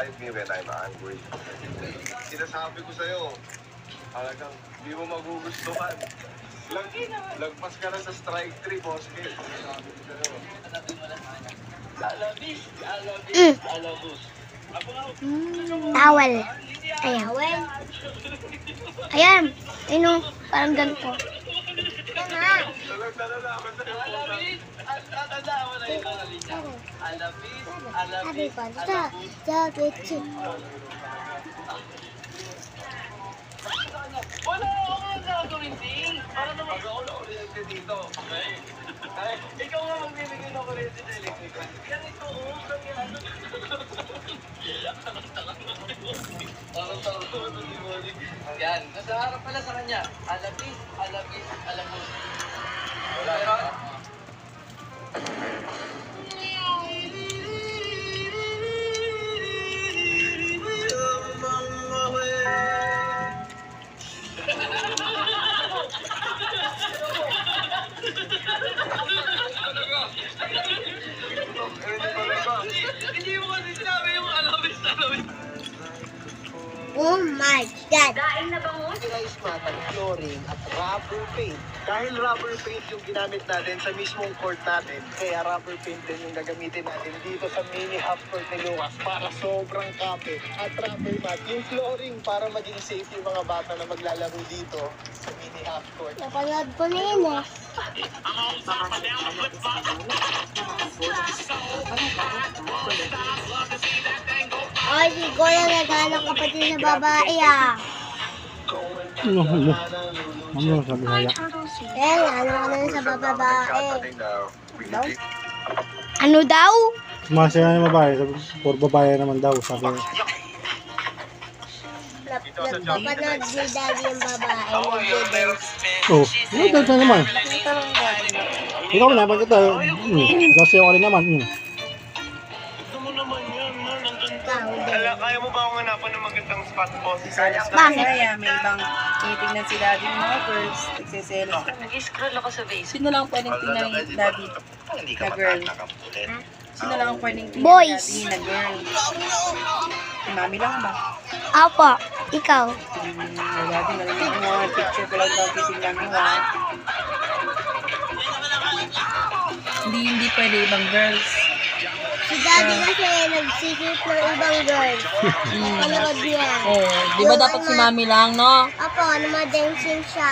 drive me when I'm angry. Sinasabi ko sa'yo, talagang di mo magugustuhan. Lagpas ka na sa strike 3, boss. Sinasabi ko sa'yo. Towel. Ayan. Ayan. Ayun o. Parang ganito. Sabi ko, Wala akong gagawin din. Para naman ako na kuryente dito. Ay, ikaw nga magbibigay ng kuryente sa electric. Ganito ko, ganyan. Parang taro mo, di mo. Yan, nasa harap pala sa kanya. Alabis, alabos. Wala yun. Hindi mo kasi sinabi yung alabis. oh my God. Daing na bangus? Rice mat at flooring at rubber paint. Dahil rubber paint yung ginamit natin sa mismong court natin, kaya rubber paint din yung gagamitin natin dito sa mini half court ni Lucas para sobrang kape. At rubber mat, yung flooring para maging safe yung mga bata na maglalaro dito sa mini half court. Napanood ko na yun eh. Ay, di ko lang naghanap kapatid na babae ah. Ano sabi kaya? Eh, ano ka na sa babae? Daw? Ano daw? Masaya na babae, for babae naman daw, sabi niya. Napapanood ni Daddy yung babae. Oh, ano daw naman? Ikaw na, bakit tayo? Kasi ako rin naman. Kaya mo ba akong hanapan ng magandang spot po? Bakit? Kaya may ibang tinitingnan si daddy yung mga girls, nagsiselos. Nag-scroll ako sa Facebook. Sino lang pwedeng tingnan ni daddy na girl? Sino lang ang pwedeng tingnan Boys. ni daddy na girl? Si mami lang ba? Apo, ikaw. Daddy na lang yung mga picture ko lang daw titingnan mo ha. Hindi pwede ibang girls. Si Daddy kasi nagsisit ng ibang girls. Panood niya. Oh, di ba dapat si mami lang, no? Apo, namadensyon siya.